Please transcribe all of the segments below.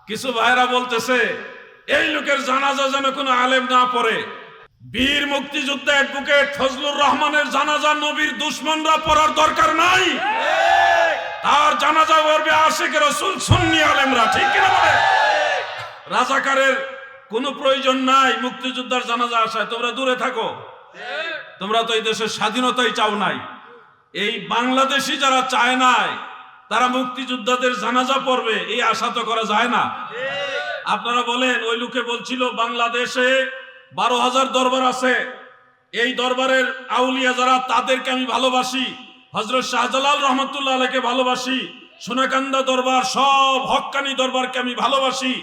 কিছু ভাইরা বলতেছে এই লোকের জানাজা যেন কোনো আলেম না পড়ে। বীর মুক্তিযোদ্ধা অ্যাডভোকেট ফজলুর রহমানের জানাজা নবীর দুশমনরা পড়ার দরকার নাই, তার জানাজা পড়বে আশিকে রাসূল সুন্নি আলেমরা। ঠিক কিনা বলে? রাজাকারের কোনো প্রয়োজন নাই মুক্তিযোদ্ধার জানাজা আসায়। তোমরা দূরে থাকো, তোমরা তো এই দেশের স্বাধীনতাই চাও নাই। এই বাংলাদেশি যারা চায় নাই তারা মুক্তিযোদ্ধাদের জানাজা পড়বে এই আশা তো করা যায় না। আপনারা বলেন ওই লোকে বলছিল বাংলাদেশে 12,000 দরবার আছে, এই দরবারের আউলিয়া যারা তাদেরকে আমি ভালোবাসি, হযরত শাহজালাল রহমতুল্লাহ আলাইহিকে ভালোবাসি, সোনাকান্দা দরবার সব হক্কানি দরবারকে আমি ভালোবাসি,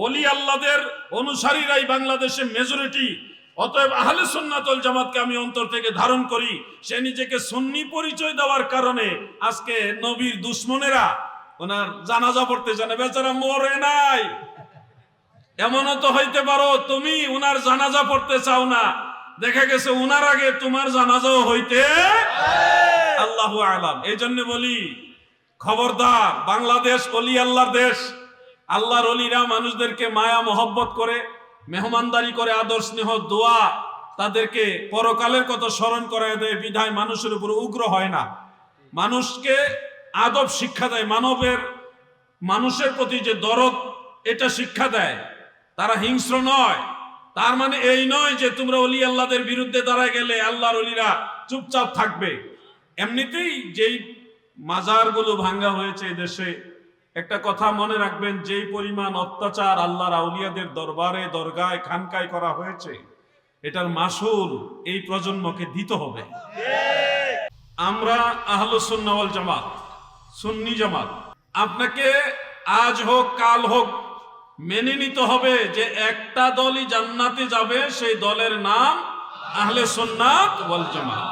ওলি আল্লাহদের অনুসারীরাই বাংলাদেশে মেজরিটি, অতএব আহলে সুন্নাত ওয়াল জামাতকে আমি অন্তর থেকে ধারণ করি। সে নিজেকে সুন্নি পরিচয় দেওয়ার কারণে আজকে নবীর দুশমনেরা ওনার জানাজা পড়তে জানে, বেচারা মরে নাই। এমনও তো হইতে পারো তুমি উনার জানাজা পড়তে চাও না, দেখা গেছে উনার আগে তোমার জানাজাও হইতে আল্লাহু আলাম। এই জন্য বলি খবরদার, বাংলাদেশ ওলি আল্লাহর দেশ। আল্লাহর ওলিরা মানুষদেরকে মায়া মোহব্বত করে, মেহমানদারি করে, আদর স্নেহ দোয়া তাদেরকে পরকালের কথা স্মরণ করায় দেয়, বিধায় মানুষের উপর উগ্র হয় না, মানুষকে আদব শিক্ষা দেয়, মানুষের প্রতি যে দরদ এটা শিক্ষা দেয়। তারা হিংস্র নয়। তার মানে এই নয় যে তোমরা ওলি আল্লাহদের বিরুদ্ধে দাঁড়ায় গেলে আল্লাহর ওলিরা চুপচাপ থাকবে। এমনিতেই যেই মাজারগুলো ভাঙ্গা হয়েছে এই দেশে, একটা কথা মনে রাখবেন, যেই পরিমাণ অত্যাচার আল্লাহর আউলিয়াদের দরবারে দরগায় খানকায় করা হয়েছে, এটার মাসুল এই প্রজন্মকে দিতে হবে। আমরা আহলুস সুন্নাহ ওয়াল জামাত, সুন্নি জামাত, আপনাকে আজ হোক কাল হোক মেনে নিতে হবে যে একটা দলই জান্নাতে যাবে, সেই দলের নাম আহলে সুন্নাত ওয়াল জামাত।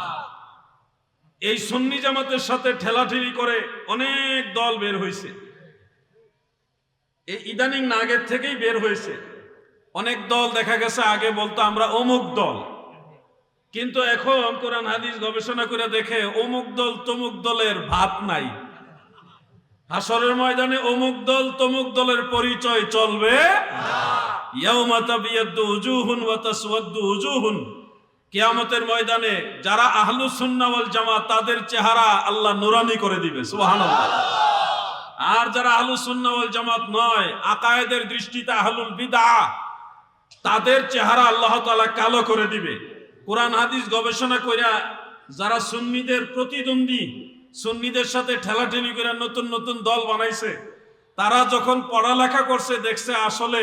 এই সুন্নি জামাতের সাথে ঠেলাঠেলি করে অনেক দল বের হয়েছে, এই ইদানিং না আগের থেকেই বের হয়েছে। অনেক দল দেখা গেছে আগে বলতো আমরা অমুক দল, কিন্তু এখন কোরআন হাদিস গবেষণা করে দেখে অমুক দল তমুক দলের ভাত নাই। হাসরের ময়দানে অমুক দল তমুক দলের পরিচয় চলবে না। ইয়াউমা তাবিয়াদ্দু উজুহুন ওয়া তাসওয়াদ্দু উজুহুন, কিয়ামতের ময়দানে যারা আহলুস সুন্নাহ ওয়াল জামাত তাদের চেহারা আল্লাহ নুরানি করে দিবে, সুবহানাল্লাহ। আর যারা আহলুস সুন্নাহ ওয়াল জামাত নয়, আকায়েদের দৃষ্টিতে আহলুল বিদআহ, তাদের চেহারা আল্লাহ তাআলা কালো করে দিবে। কোরআন হাদিস গবেষণা কইরা যারা সুন্নিদের প্রতিদ্বন্দ্বী, সুন্নিদের সাথে ঠেলাঠেলি করে নতুন নতুন দল বানাইছে, তারা যখন পড়ালেখা করছে দেখছে আসলে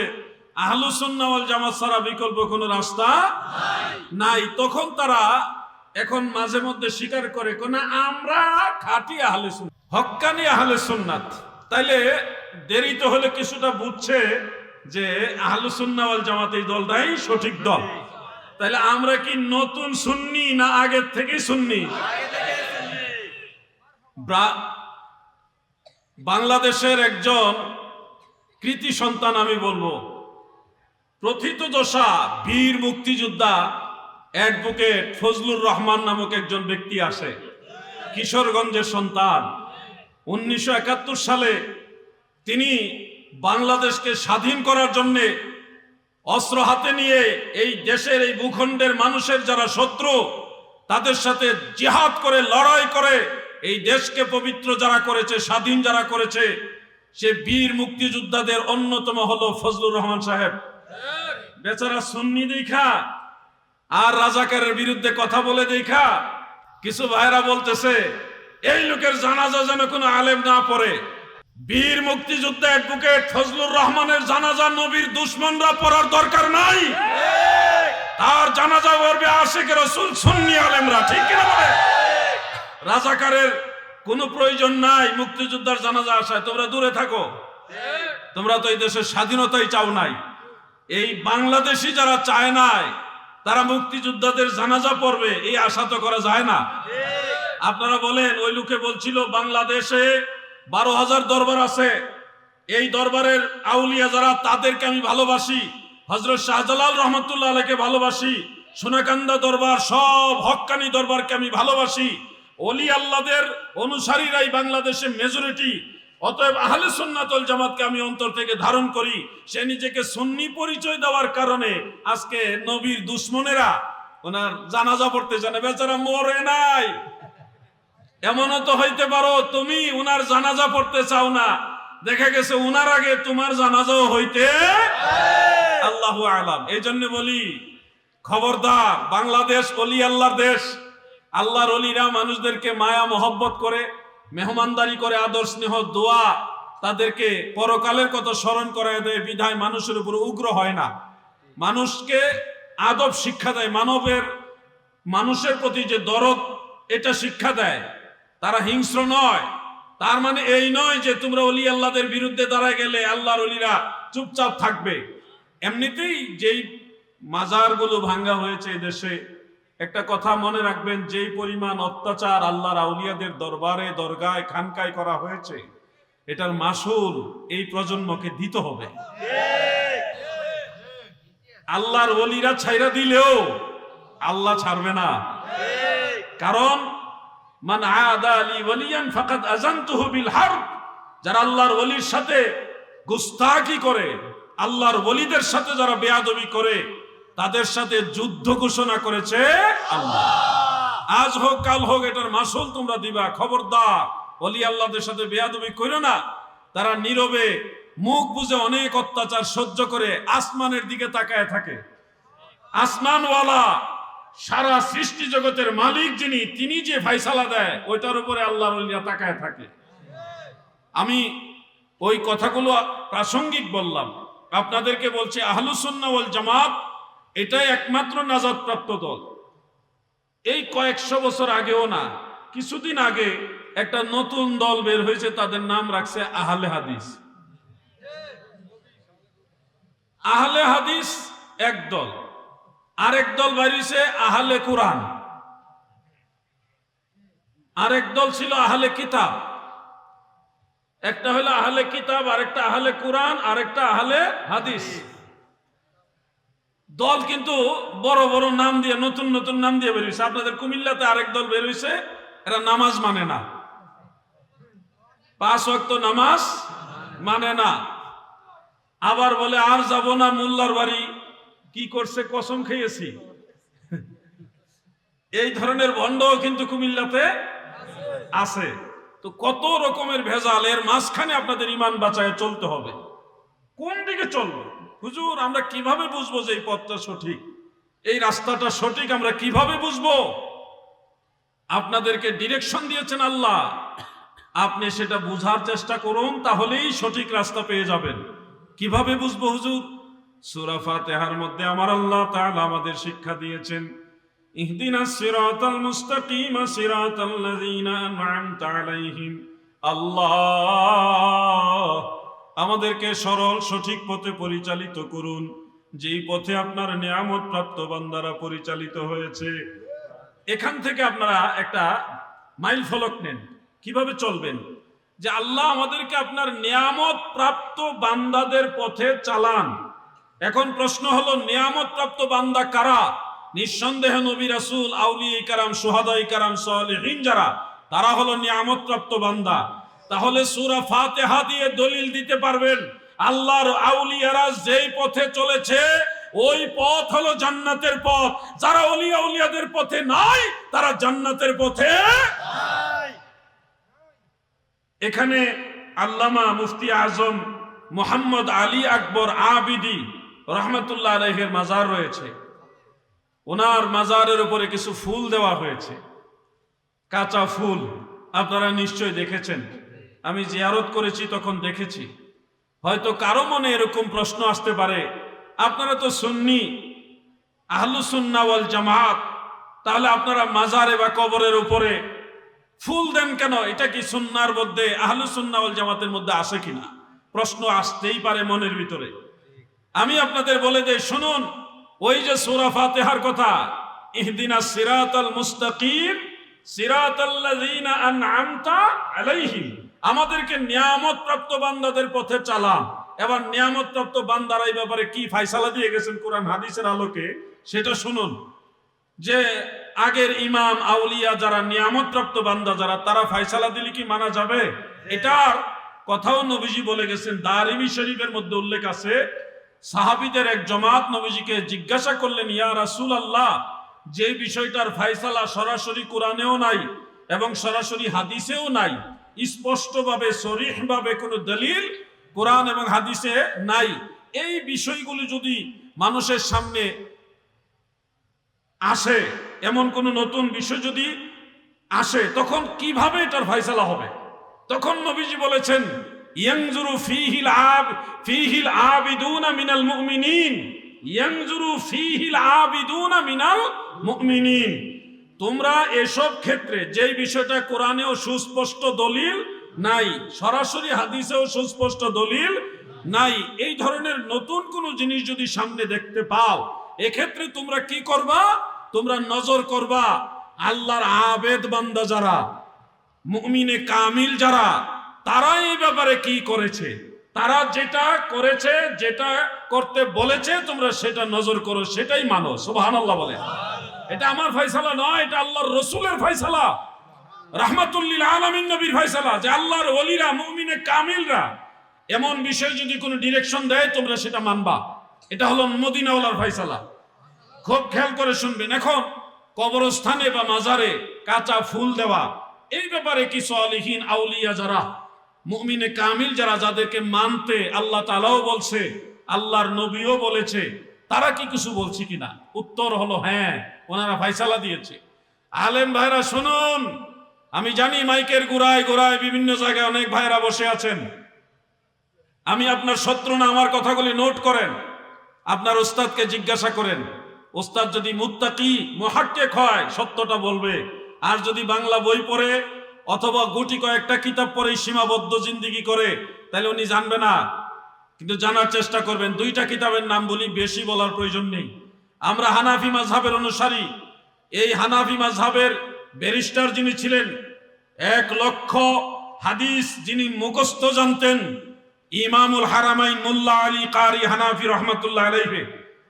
আহলুস সুন্নাহ ওয়াল জামাত ছাড়া বিকল্প কোনো রাস্তা নাই, তখন তারা এখন মাঝে মধ্যে স্বীকার করে কোন আমরা খাঁটি আহলে সুন্নাত, হক্কানি আহলে সুন্নাত। তাইলে দেরি তো হলে কিছুটা বুঝছে যে আহলুস সুন্নাহ ওয়াল জামাত এই দলটাই সঠিক দল। তাইলে আমরা কি নতুন সুন্নি না আগের থেকেই সুন্নি? বাংলাদেশের একজন কৃতি সন্তান আমি বলবো, প্রথিতযশা বীর মুক্তিযোদ্ধা অ্যাডভোকেট ফজলুর রহমান নামক একজন ব্যক্তি আসে, কিশোরগঞ্জের সন্তান। 1971 সালে তিনি বাংলাদেশকে স্বাধীন করার জন্য অস্ত্র হাতে নিয়ে এই দেশের এই ভূখণ্ডের মানুষের যারা শত্রু তাদের সাথে জিহাদ করে, লড়াই করে এই দেশকে পবিত্র যারা করেছে, স্বাধীন যারা করেছে, সে বীর মুক্তিযোদ্ধাদের অন্যতম হলো ফজলুর রহমান সাহেব। বেচারা সুন্নি দেখা আর রাজাকারের বিরুদ্ধে কথা বলে দেখা কিছু ভাইরা বলতেছে এই লোকের জানাজা যেন কোনো আলেম না পড়ে। বীর মুক্তিযোদ্ধা অ্যাডভোকেট ফজলুর রহমানের জানাজা নবীর দুশমনরা পড়ার দরকার নাই, তার জানাজা পড়বে আশিকে রাসূল সুন্নি আলেমরা। ঠিক কিনা বলে? রাজাকারের কোনো প্রয়োজন নাই মুক্তিযোদ্ধার জানাজা আসায়। তোমরা দূরে থাকো, তোমরা তো এই দেশের স্বাধীনতাই চাও নাই। এই বাংলাদেশি যারা চায় নাই তারা মুক্তিযোদ্ধাদের জানাজা পড়বে এই আশা তো করা যায় না। আপনারা বলেন ওই লোকে বলছিল বাংলাদেশে 12,000 দরবার আছে, এই দরবারের আউলিয়া যারা তাদেরকে আমি ভালোবাসি, হযরত শাহজালাল রহমতুল্লাহ আলাইহিকে ভালোবাসি, সোনাকান্দা দরবার সব হক্কানি দরবারকে আমি ভালোবাসি, ওলি আল্লাহদের অনুসারীরাই বাংলাদেশে মেজরিটি, অতএব আহলে সুন্নাত ওয়াল জামাতকে আমি অন্তর থেকে ধারণ করি। সে নিজেকে সুন্নি পরিচয় দেওয়ার কারণে আজকে নবীর দুশমনেরা ওনার জানাজা পড়তে জানে, বেচারা মরে নাই। এমনও তো হইতে পারো তুমি উনার জানাজা পড়তে চাও না, দেখা গেছে উনার আগে তোমার জানাজাও হইতে আল্লাহু আলাম। এই জন্য বলি খবরদার, বাংলাদেশ অলি আল্লাহর দেশ। আল্লাহর অলিরা মানুষদেরকে মায়া মহব্বত করে, মেহমানদারি করে, আদর স্নেহ দোয়া, তাদেরকে পরকালের কথা স্মরণ করায় দেয়, বিধায় মানুষের উপর উগ্র হয় না, মানুষকে আদব শিক্ষা দেয়, মানুষের প্রতি যে দরদ এটা শিক্ষা দেয়। তারা হিংস্র নয়। তার মানে এই নয় যে তোমরা অলি আল্লাহদের বিরুদ্ধে দাঁড়ায় গেলে আল্লাহর অলিরা চুপচাপ থাকবে। এমনিতেই যেই মাজারগুলো ভাঙ্গা হয়েছে দেশে, একটা কথা মনে রাখবেন, যেই পরিমাণ অত্যাচার আল্লাহর আউলিয়াদের দরবারে দরগায় খানকায় করা হয়েছে, এটার মাসুল এই প্রজন্মকে দিতে হবে। আল্লাহর ওলিরা ছাইরা দিলেও আল্লাহ ছাড়বে না, কারণ মান আদা লি ওয়ালিয়ান ফাকাদ আযানতুহু বিল হারব। যারা আল্লাহর ওলির সাথে গুস্তাখি করে, আল্লাহর ওলিদের সাথে যারা বেয়াদবি করে, তাদের সাথে যুদ্ধ ঘোষণা করেছে আল্লাহ। আজ হোক কাল হোক এটার মাসুল তোমরা দিবা। খবরদার, ওলি আল্লাহদের সাথে বেয়াদবি করো না। তারা নীরবে মুখ বুজে অনেক অত্যাচার সহ্য করে আসমানের দিকে তাকায় থাকে। আসমানওয়ালা, সারা সৃষ্টি জগতের মালিক যিনি, তিনি যে ফায়সালা দেয় ওইটার উপরে আল্লাহর ওলিরা তাকায় থাকে। আমি ওই কথাগুলো প্রাসঙ্গিক বললাম। আপনাদেরকে বলছি আহলুস সুন্নাহ ওয়াল জামাত এটাই একমাত্র নাজাত প্রাপ্ত দল। এই কয়েকশো বছর আগেও না, কিছুদিন আগে একটা নতুন দল বের হয়েছে, তাদের নাম রাখছে আহলে হাদিস। আহলে হাদিস এক দল, আরেক দল বেরিয়েছে আহলে কুরআন, আরেক দল ছিল আহলে কিতাব। একটা হলো আহলে কিতাব, আরেকটা আহলে কুরআন, আরেকটা আহলে হাদিস। দল কিন্তু বড় বড় নাম দিয়ে, নতুন নতুন নাম দিয়ে বের হয়েছে। আপনাদের কুমিল্লাতে আরেক দল বের হয়েছে, এরা নামাজ মানে না, 5 ওয়াক্ত নামাজ মানে না। আবার বলে আর যাব না মোল্লার বাড়ি, কি করছে কসম খেয়েছি। এই ধরনের ভণ্ডও কিন্তু কুমিল্লাতে আছে। তো কত রকমের ভেজাল, এর মাঝখানে আপনাদের ঈমান বাঁচায় চলতে হবে। কোন দিকে চলবে হুজুর? আমরা কিভাবে বুঝবো যে এই পথটা সঠিক, এই রাস্তাটা সঠিক? আমরা কিভাবে বুঝবো? আপনাদেরকে ডিরেকশন দিয়েছেন আল্লাহ, আপনি সেটা বুঝার চেষ্টা করুন, তাহলেই সঠিক রাস্তা পেয়ে যাবেন। কিভাবে বুঝবো হুজুর? সূরা ফাতিহার মধ্যে আমার আল্লাহ তাআলা আমাদের শিক্ষা দিয়েছেন, ইহদিনাস সিরাতাল মুস্তাকিম সিরাতাল্লাযীনা আন'আমতা আলাইহিম। আল্লাহ আমাদেরকে সরল সঠিক পথে পরিচালিত করুন, যেই পথে আপনার নিয়ামত প্রাপ্ত বান্দারা পরিচালিত হয়েছে। এখান থেকে আপনারা একটা মাইল ফলক নেন, কিভাবে চলবেন। যে আল্লাহ আমাদেরকে আপনার নিয়ামত প্রাপ্ত বান্দাদের পথে চালান। এখন প্রশ্ন হলো, নিয়ামত প্রাপ্ত বান্দা কারা? নিঃসন্দেহে নবী রাসূল, আউলিয়া কিরাম, শুহাদা কিরাম, সালেহিন যারা, তারা হলো নিয়ামত প্রাপ্ত বান্দা। তাহলে সূরা ফাতিহা দিয়ে দলিল দিতে পারবেন আল্লাহর আউলিয়ারা যেই পথে চলেছে ওই পথ হলো জান্নাতের পথ। যারা ওলিয়া উলিয়াদের পথে নাই, তারা জান্নাতের পথে নাই। এখানে আল্লামা মুফতি আজম মুহাম্মদ আলী আকবর আবিদি রহমতুল্লাহ আলাইহির মাজার রয়েছে। ওনার মাজারের উপরে কিছু ফুল দেওয়া হয়েছে, কাঁচা ফুল। আপনারা নিশ্চয় দেখেছেন, আমি জিয়ারত করেছি তখন দেখেছি। হয়তো কারো মনে এরকম প্রশ্ন আসতে পারে, আপনারা তো সুন্নি, আহলুস সুন্নাহ ওয়াল জামাত, তাহলে আপনারা মাজারে বা কবরের উপরে ফুল দেন কেন? এটা কি সুন্নাহর মধ্যে, আহলুস সুন্নাহ ওয়াল জামাতের মধ্যে আসে কিনা? প্রশ্ন আসতেই পারে মনের ভিতরে। আমি আপনাদের বলে দেই, শুনুন, ওই যে সূরা ফাতিহার কথা, ইহদিনাস সিরাতাল মুস্তাকিম সিরাতাল্লাযীনা আন'আমতা আলাইহিম, আমাদেরকে নিয়ামত প্রাপ্ত বান্দাদের পথে চালান। এবার নিয়ামত প্রাপ্ত বান্দারা এই ব্যাপারে কি ফয়সালা দিয়ে গেছেন কোরআন হাদিসের আলোকে, সেটা শুনুন। যে আগের ইমাম আউলিয়া যারা নিয়ামত প্রাপ্ত বান্দা যারা, তারা ফয়সালা দিলে কি মানা যাবে? এটার কথাও নবীজি বলে গেছেন। দারিমি শরীফের মধ্যে উল্লেখ আছে, সাহাবীদের এক জমাত নবীজিকে জিজ্ঞাসা করলেন, ইয়া রাসূলুল্লাহ, যে বিষয়টার ফায়সালা সরাসরি কোরআনেও নাই এবং সরাসরি হাদিসেও নাই, স্পষ্টভাবে সরিহভাবে কোনো দলিল কোরআন এবং হাদিসে নাই, এই বিষয়গুলো যদি মানুষের সামনে আসে, এমন কোন নতুন বিষয় যদি আসে, তখন কিভাবে এটার ফয়সালা হবে? তখন নবীজি বলেছেন, ইয়ানজুরু ফীহিল আবিদুনা মিনাল মুমিনিন, ইয়ানজুরু ফীহিল আবিদুনা মিনাল মুমিনিন। তোমরা এসব ক্ষেত্রে যেই বিষয়টা কোরআনেও সুস্পষ্ট দলিল নাই, সরাসরি হাদিসেও সুস্পষ্ট দলিল নাই, এই ধরনের নতুন কোন জিনিস যদি সামনে দেখতে পাও, এক্ষেত্রে তোমরা কি করবা? তোমরা নজর করবা আল্লাহর আবেদ বান্দা যারা, মুমিনে কামিল যারা, তারা এই ব্যাপারে কি করেছে, তারা যেটা করেছে, যেটা করতে বলেছে, তোমরা সেটা নজর করো, সেটাই মানো। সুবহানাল্লাহ বলে। এটা আমার ফয়সালা নয়, এটা আল্লাহর রাসূলের ফয়সালা, রাহমাতুল লিল আলামিন নবীর ফয়সালা, যে আল্লাহর ওলিরা, মুমিনে কামিলরা এমন বিষয় যদি কোনো ডিরেকশন দেয়, তোমরা সেটা মানবা। এটা হলো মদিনাওয়ালার ফয়সালা। খুব খেয়াল করে শুনবেন। এখন কবরস্থানে বা মাজারে কাঁচা ফুল দেওয়া, এই ব্যাপারে কি সালিহিন আউলিয়া যারা, মুমিনে কামিল যারা, যাদেরকে মানতে আল্লাহ তাআলাও বলছে, আল্লাহর নবীও বলেছে, তারা কি কিছু বলছে কিনা? উত্তর হলো হ্যাঁ, ওনারা ফয়সালা দিয়েছে। আলেম ভাইরা শুনুন, আমি জানি মাইকের গোড়ায় গোড়ায় বিভিন্ন জায়গায় অনেক ভাইরা বসে আছেন। আমি আপনার শত্রু না, আমার কথাগুলি নোট করেন, আপনার ওস্তাদকে জিজ্ঞাসা করেন। ওস্তাদ যদি মুত্তাকি মুহাক্কিক হয়, সত্যটা বলবে। আর যদি বাংলা বই পড়ে অথবা গুটি কয়েকটা কিতাব পড়ে সীমাবদ্ধ জিন্দেগি করে, তাহলে উনি জানবে না। কিন্তু জানার চেষ্টা করবেন। দুইটা কিতাবের নাম বলি, বেশি বলার প্রয়োজন নেই। আমরা হানাফি মাযহাবের অনুসারী। এই হানাফি মাযহাবের ব্যারিস্টার যিনি ছিলেন, 1 লক্ষ হাদিস যিনি মুখস্থ জানতেন, ইমামুল হারামাইন মোল্লা আলী কারি হানাফি রহমাতুল্লাহ আলাইহি,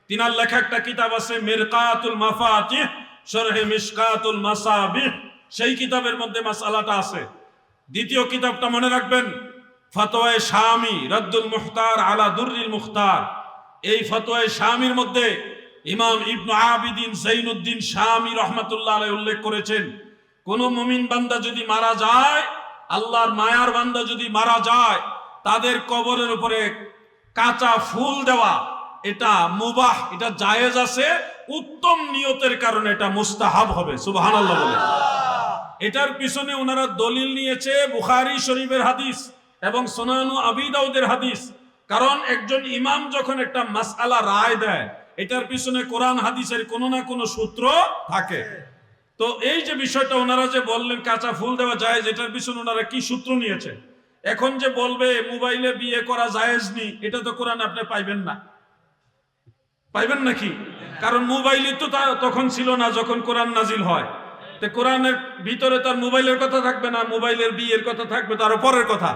তিনার লেখা একটা কিতাব আছে মিরকাতুল মাফাতিহ শরহে মিশকাতুল মাসাবিহ, সেই কিতাবের মধ্যে মাসআলাটা আছে। দ্বিতীয় কিতাবটা মনে রাখবেন, ফতোয়ায়ে শামি রাদ্দুল মুখতার আলা দুররিল মুখতার। এই ফতোয়ায়ে শামির মধ্যে ইমাম ইবনে আবিদিন যাইনুদ্দিন শামি রহমাতুল্লাহ আলাইহি উল্লেখ করেছেন, কোন মুমিন বান্দা যদি মারা যায়, আল্লাহর মায়ার বান্দা যদি মারা যায়, তাদের কবরের উপরে কাঁচা ফুল দেওয়া এটা মুবাহ, এটা জায়েজ আছে, উত্তম নিয়তের কারণে এটা মুস্তাহাব হবে। সুবহানাল্লাহ বলে। এটার পিছনে ওনারা দলিল নিয়েছে বুখারী শরীফের হাদিস এবং সুনানু আবি দাউদের হাদিস। কারণ একজন ইমাম যখন একটা মাসআলা রায় দেয়, এটার পিছনে কোরআন হাদিসের কোনো না কোনো সূত্র থাকে। তো এই যে বিষয়টা ওনারা যে বললেন কাঁচা ফুল দেওয়া জায়েজ, এটার পিছনে ওনারা কি সূত্র নিয়েছে? এখন যে বলবে মোবাইলে বিয়ে করা জায়েজ নি, এটা তো কোরআন আপনি পাইবেন না, পাইবেন নাকি? কারণ মোবাইলই তো তখন ছিল না যখন কোরআন নাজিল হয়। তো কোরআনের ভিতরে তার মোবাইলের কথা থাকবে না, মোবাইলের বিয়ের কথা থাকবে তার পরের কথা।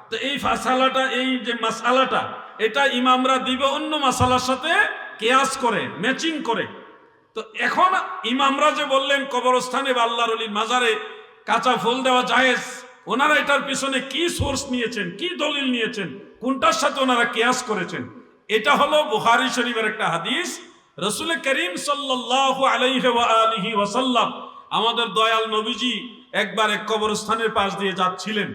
তো এই ফাসালাটা, এই যে মাসআলাটা, এটা ইমামরা দিবে অন্য মাসালার সাথে কিয়াস করে, ম্যাচিং করে। তো এখন ইমামরা যে বললেন কবরস্থানে বা আল্লাহর ওলির মাজারে কাঁচা ফুল দেওয়া জায়েজ, ওনারা এটার পিছনে কি সোর্স নিয়েছেন, কি দলিল নিয়েছেন, কোনটার সাথে ওনারা কিয়াস করেছেন? এটা হলো বুখারী শরীফের একটা হাদিস। রাসূল করিম সাল্লাল্লাহু আলাইহি ওয়া আলিহি ওয়াসাল্লাম, আমাদের দয়াল নবীজি একবার এক কবরস্থানের পাশ দিয়ে যাচ্ছিলেন।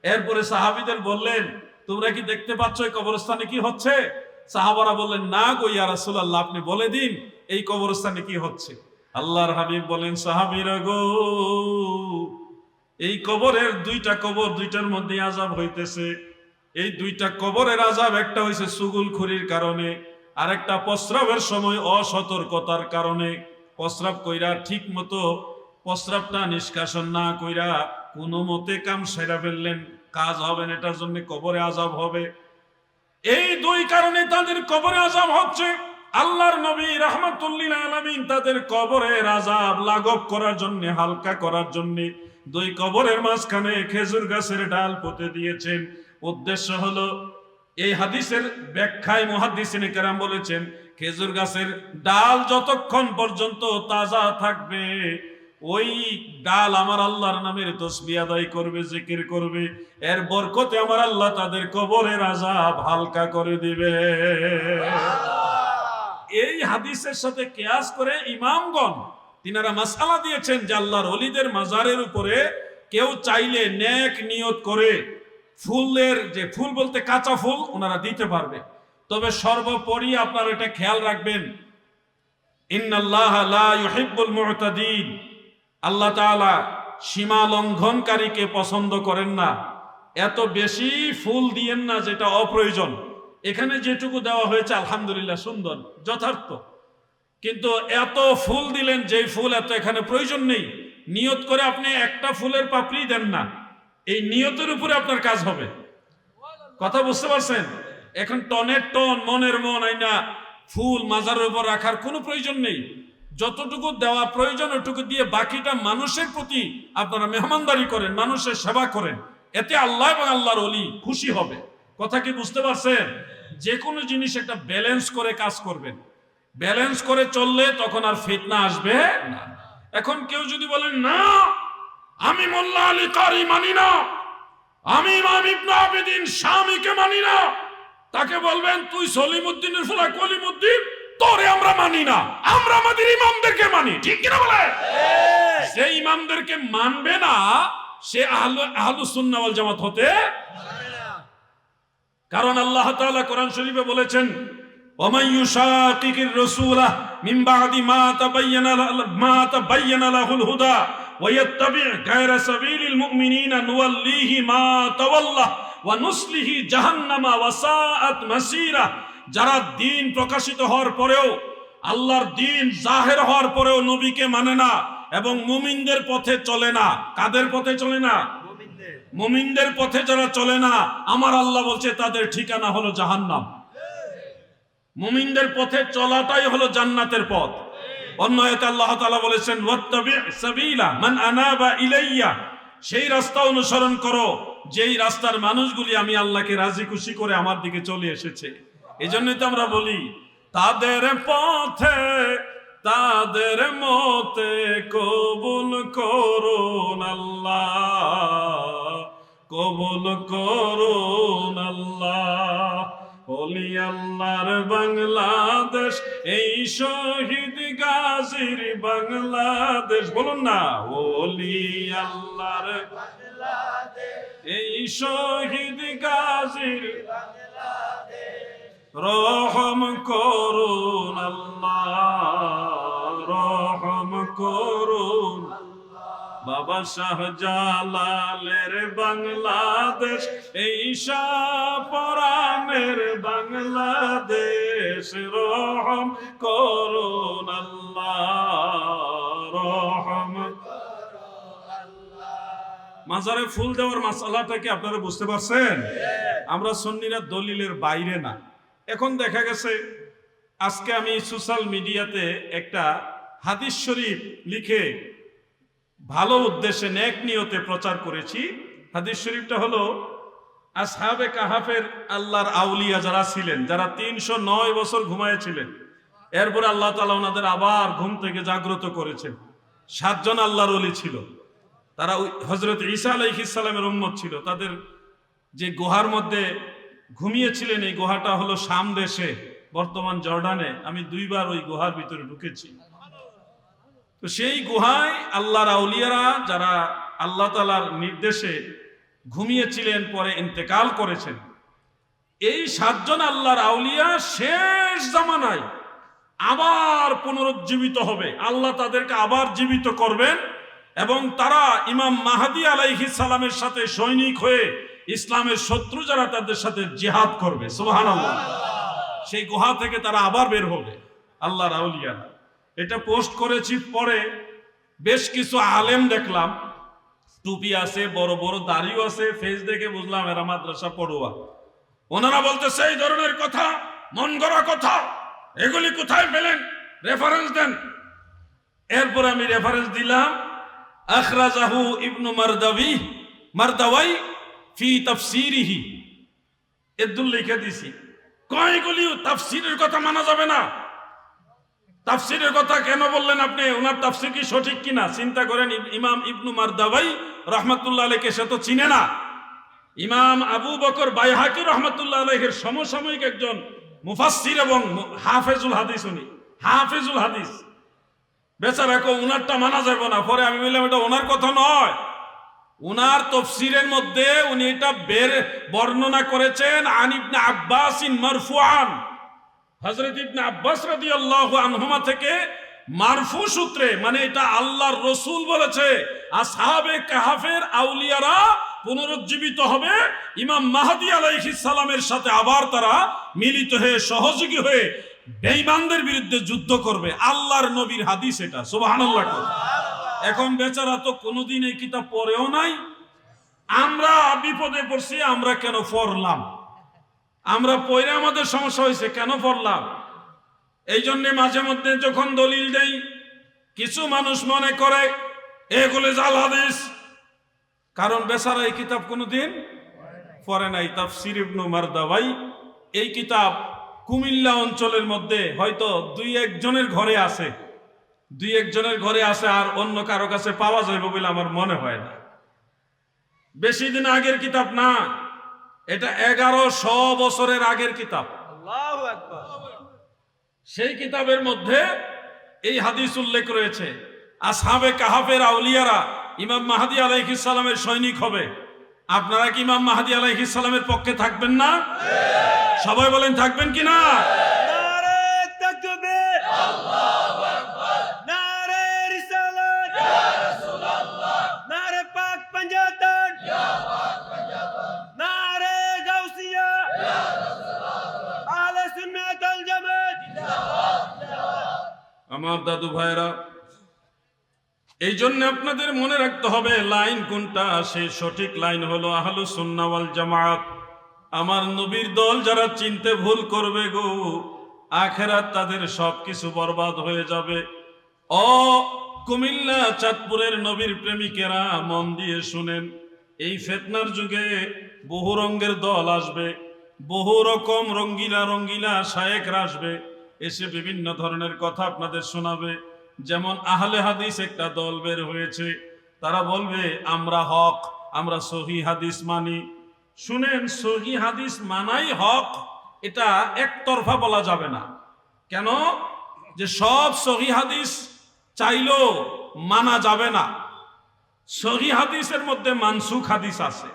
এরপরে সাহাবীদের বললেন, তোমরা কি দেখতে পাচ্ছ এই কবরস্থানে কি হচ্ছে? সাহাবারা বললেন, না গো ইয়া রাসূলুল্লাহ, আপনি বলে দিন এই কবরস্থানে কি হচ্ছে। আল্লাহর হাবিব বলেন, সাহাবীরা গো, এই কবরের দুইটা কবর, দুইটার মধ্যে আযাব হইতেছে। এই দুইটা কবরের আযাব, একটা হইছে সুগুলখুরির কারণে, আরেকটা প্রস্রাবের সময় অসতর্কতার কারণে। প্রস্রাব কইরা ঠিক মতো প্রস্রাবটা নিষ্কাশন না কইরা কোনো মতে কাম সেরা ফেললেন, কাজ হবে না, এটার জন্য কবরে আযাব হবে। এই দুই কারণে তাদের কবরে আযাব হচ্ছে। আল্লাহর নবী রাহমাতুল লিল আলামিন তাদের কবরের আযাব লাঘব করার জন্য, হালকা করার জন্য দুই কবরের মাঝখানে খেজুর গাছের ডাল পুঁতে দিয়েছেন। উদ্দেশ্য হলো, এই হাদিসের ব্যাখ্যায় মুহাদ্দিসিনে কেরাম বলেছেন, খেজুর গাছের ডাল যতক্ষণ পর্যন্ত তাজা থাকবে, ওই ডাল আমার আল্লাহর নামের তসবিহ আদায় করবে, জিকির করবে, এর বরকতে আমার আল্লাহ তাদের কবরের আযাব হালকা করে দিবে। এই হাদিসের সাথে কিয়াস করে ইমামগণ তিনারা মাসআলা দিয়েছেন যে আল্লাহর ওলিদের মাজারের উপরে কেউ চাইলে নেক নিয়ত করে ফুলের, যে ফুল বলতে কাঁচা ফুল, ওনারা দিতে পারবে। তবে সর্বোপরি আপনারা এটা খেয়াল রাখবেন, ইন্নাল্লাহা লা ইউহিব্বুল মু'তাদিন, আল্লাহ তাআলা সীমা লঙ্ঘনকারীকে পছন্দ করেন না। এত বেশি ফুল দিয়েন না যেটা অপ্রয়োজন। এখানে যেটুকু দেওয়া হয়েছে আলহামদুলিল্লাহ সুন্দর, যথার্থ, কিন্তু এত ফুল দিলেন যেই ফুল এত এখানে প্রয়োজন নেই। নিয়ত করে আপনি একটা ফুলের পাপড়ি দেন না, এই নিয়তের উপরে আপনার কাজ হবে। কথা বুঝতে পারছেন? এখন টনের টন, মনের মন আইনা ফুল মাজারের উপর রাখার কোনো প্রয়োজন নেই। যতটুকু দেওয়া প্রয়োজন ওটুকু দিয়ে বাকিটা মানুষের প্রতি আপনারা মেহমানদারি করেন, মানুষের সেবা করেন, এতে আল্লাহ এবং আল্লাহর ওলি খুশি হবে। কথা কি বুঝতে পারছেন? যে কোনো জিনিস একটা ব্যালেন্স করে কাজ করবেন, ব্যালেন্স করে চললে তখন আর ফিতনা আসবে না। এখন কেউ যদি বলেন না আমি মোল্লা আলী কারি মানি না, আমি ইমাম ইবনে আবিদিন শামীকে মানি না, তাকে বলবেন তুই সলিমউদ্দিনের ফুলা কলিমউদ্দিন, তোরে আমরা মানি না, আমরা আমাদের ইমামদেরকে মানি। ঠিক কিনা বলে? যে ইমামদেরকে মানবে না সে আহলুস সুন্নাহ ওয়াল জামাত হতে পারে না। কারণ আল্লাহ তাআলা কোরআন শরীফে বলেছেন ওয়ামান ইউশাকিকির রাসূলা মিন বাদি মা তাবায়্যানা লাহুল হুদা ওয়া ইয়াত্তাবি' গায়রা সাবিলিল মুমিনিনা নুওয়াল্লিহি মা তাওয়াল্লা ওয়া নুসলিহি জাহান্নামা ওয়া সাআত মাসীরা। যারা দ্বীন প্রকাশিত হওয়ার পরেও, আল্লাহর দ্বীন জাহের হওয়ার পরেও নবীকে মানে না এবং মুমিনদের পথে চলে না। কাদের পথে চলে না? মুমিনদের পথে যারা চলে না, আমার আল্লাহ বলছে তাদের ঠিকানা হলো জাহান্নাম। মুমিনদের পথে চলাটাই হলো জান্নাতের পথ। অন্য আয়াতে আল্লাহ তাআলা বলেছেন ওয়াত্তাবি' সাবিলা মান আনাবা ইলাইয়া, সেই রাস্তা অনুসরণ করো যেই রাস্তার মানুষগুলি আমি আল্লাহকে রাজি খুশি করে আমার দিকে চলে এসেছে। এজন্যই তো আমরা বলি তাদের পথে তাদের মতে কবুল করুন আল্লাহ, কবুল করুন আল্লাহ। ওলি আল্লাহর বাংলাদেশ, এই শহীদ গাজীর বাংলাদেশ, বলুন না ওলি আল্লাহর বাংলাদেশ, এই শহীদ গাজীর রহম করুন আল্লাহ, রহম করুন। বাবা শাহজালালের বাংলাদেশ, এই শাহপরানের বাংলাদেশ, রহম করুন আল্লাহ, রহম করুন আল্লাহ। মাজারে ফুল দেওয়ার মাসালাটা কি আপনারা বুঝতে পারছেন? আমরা সুন্নিরা দলিলের বাইরে না। এখন দেখা গেছে আজকে আমি সোশ্যাল মিডিয়াতে একটা হাদিস শরীফ লিখে ভালো উদ্দেশ্যে নেক নিয়তে প্রচার করেছি। হাদিস শরীফটা হলো আসহাবে কাহাফের আল্লাহর আউলিয়া যারা ছিলেন, যারা 309 বছর ঘুমায়েছিলেন, এরপরে আল্লাহ তাআলা ওনাদের আবার ঘুম থেকে জাগ্রত করেছেন। 7 জন আল্লাহর ওলি ছিল, তারা হযরত ঈসা আলাইহিস সালামের উম্মত ছিল। তাদের যে গুহার মধ্যে ঘুমিয়েছিলেন, এই গুহাটা হলো শাম দেশে, বর্তমান জর্ডানে। আমি 2 বার ওই গুহার ভিতরে ঢুকেছি। তো সেই গুহায় আল্লাহর আউলিয়ারা যারা আল্লাহ তাআলার নির্দেশে ঘুমিয়েছিলেন, পরে ইন্তেকাল করেছেন, এই 7 জন আল্লাহর আউলিয়া শেষ জামানায় আবার পুনরুজ্জীবিত হবে। আল্লাহ তাদেরকে আবার জীবিত করবেন এবং তারা ইমাম মাহদী আলাইহিস সালামের সাথে সৈনিক হয়ে ইসলামের শত্রু যারা তাদের সাথে জিহাদ করবে। সুবহানাল্লাহ। সেই গুহা থেকে তারা আবার বের হবে আল্লাহর আউলিয়ারা। এটা পোস্ট করেছি, পরে বেশ কিছু আলেম দেখলাম, টুপি আছে, বড় বড় দাড়িও আছে, ফেস দেখে বুঝলাম এরা মাদ্রাসা পড়ুয়া। ওনারা বলতেছে এই ধরনের কথা, মন গড়া কথা, এগুলি কোথায় পেলেন? রেফারেন্স দেন। এরপর আমি রেফারেন্স দিলাম আখরাজাহু ইবনু মারদাওয়াই ফি তাফসীরিহি, এদুল লিখে দিছি। কয়গুলি তাফসীরের কথা মানা যাবে না, তাফসিরের কথা কেন বললেন আপনি? ওনার তাফসির কি সঠিক কিনা চিন্তা করেন। ইমাম ইবনু মারদাওয়াই রাহমাতুল্লাহ আলাইহি সে তো চিনে না। ইমাম আবু বকর বাইহাকি রাহমাতুল্লাহ আলাইহির সমসাময়িক একজন মুফাসসির এবং হাফেজুল হাদিস, উনি হাফেজুল হাদিস। বেচারা কো উনারটা মানা যাবে না। পরে আমি বললাম এটা ওনার কথা নয়, উনার তাফসীরের মধ্যে উনি এটা বর্ণনা করেছেন আন ইবনে আব্বাস মারফুআন, হযরত ইবনে আব্বাস রাদিয়াল্লাহু আনহুমা থেকে মারফু সূত্রে, মানে এটা আল্লাহর রাসূল বলেছে আসহাবে কাহফের আউলিয়ারা পুনরুজ্জীবিত হবে, ইমাম মাহদী আলাইহিস সালামের সাথে আবার তারা মিলিত হয়ে সহযোগী হয়ে বেঈমানদের বিরুদ্ধে যুদ্ধ করবে। আল্লাহর নবীর হাদিস এটা, সুবহানাল্লাহ। এখন বেচারা তো কোনোদিন এই কিতাব পড়েও নাই। আমরা বিপদে পড়ছি, আমরা কেন পড়লাম? আমরা পড়ে আমাদের সমস্যা হয়েছে, কেন পড়লাম? এই জন্য মাঝে মধ্যে যখন দলিল দেই কিছু মানুষ মনে করে এগুলো জাল হাদিস, কারণ বেচারা এই কিতাব কোনোদিন পড়ে নাই। তাফসীর ইবনু মারদাওয়াই এই কিতাব কুমিল্লা অঞ্চলের মধ্যে হয়তো দুই একজনের ঘরে আছে, আর অন্য কারো কাছে পাওয়া যাবে বলে আমার মনে হয় না। বেশি দিন আগের কিতাব না, এটা 1100 বছরের আগের কিতাব। আল্লাহু আকবার। সেই কিতাবের মধ্যে এই হাদিস উল্লেখ রয়েছে আসহাবে কাহফের আউলিয়ারা ইমাম মাহদী আলাইহিস সালামের সৈনিক হবে। আপনারা কি ইমাম মাহদী আলাইহিস সালামের পক্ষে থাকবেন না? সবাই বলেন থাকবেন কি না? নারে তাকবীর, আল্লাহু আকবার। নারে রিসালাত, ইয়া রাসূলুল্লাহ। নারে পাক পাঞ্জাতন, ইয়া পাক পাঞ্জাতন। নারে গাউসিয়া, ইয়া রাসূলুল্লাহ। আহলে সুন্নাত ওয়াল জামাত জিন্দাবাদ, জিন্দাবাদ। আমার দাদু ভাইরা, এই জন্য আপনাদের মনে রাখতে হবে লাইন কোনটা। সেই সঠিক লাইন হলো আহলুস সুন্নাহ ওয়াল জামাত। আমার নবীর দল যারা চিনতে ভুল করবে গো, আখেরাত তাদের সবকিছু বরবাদ হয়ে যাবে। ও কুমিল্লা চাঁদপুরের নবীর প্রেমিকেরা, মন দিয়ে শুনেন, এই ফিতনার যুগে বহু রঙের দল আসবে, বহু রকম রঙ্গিলা শায়েখরা আসবে, এসে বিভিন্ন ধরনের কথা আপনাদের শোনাবে। যেমন আহলে হাদিস একটা দল বের হয়েছে, তারা বলবে আমরা হক, আমরা সহি হাদিস মানি। শুনেন, সহি হাদিস মানাই হক, এটা একতরফা বলা যাবে না। কেন? যে সব সহি হাদিস চাইলেও মানা যাবে না। সহি হাদিসের মধ্যে মানসুখ হাদিস আছে।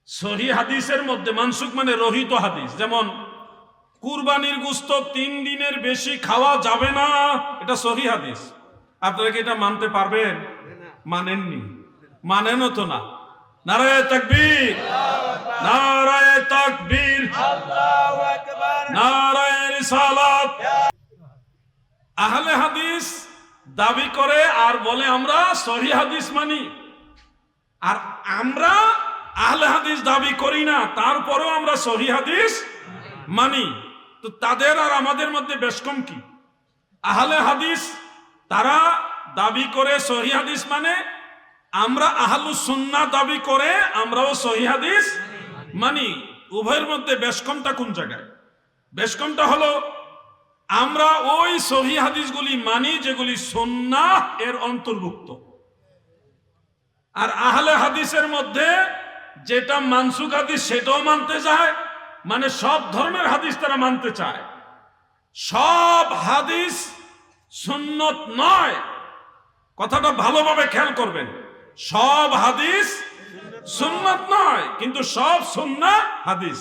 সহি হাদিসের মধ্যে মানসুখ মানে রহিত হাদিস, যেমন কুরবানির গোশত 3 দিনের বেশি খাওয়া যাবে না, এটা সহি হাদিস। আপনারা কি এটা মানতে পারবেন? মানেননি, মানেনও তো না। নারায়ে তাকবীর, নারায়ে তাকবীর, আল্লাহু আকবার। নারায়ে রিসালাত। আহলে হাদিস দাবি করে আর বলে আমরা সহি হাদিস মানি, আর আমরা আহলে হাদিস দাবি করি না, তারপরেও আমরা সহি হাদিস মানি। তো তাদের আর আমাদের মধ্যে বেশ কম কি? আহলে হাদিস তারা দাবি করে সহি হাদিস মানে, আমরা আহলুস সুন্নাহ দাবি করে আমরাও সহি হাদিস মানি। উভয়ের মধ্যে বেশ কমটা কোন জায়গায়? বেশ কমটা হলো আমরা ওই সহি হাদিসগুলি মানি যেগুলি সুন্নাহ এর অন্তর্ভুক্ত, আর আহলে হাদিসের মধ্যে যেটা মানসুখ হাদিস সেটাও মানতে চায়, মানে সব ধরনের হাদিস তারা মানতে চায়। সব হাদিস সুন্নত নয়, কথাটা ভালোভাবে খেয়াল করবেন। সব হাদিস সুন্নত নয়, কিন্তু সব সুন্নাহ হাদিস।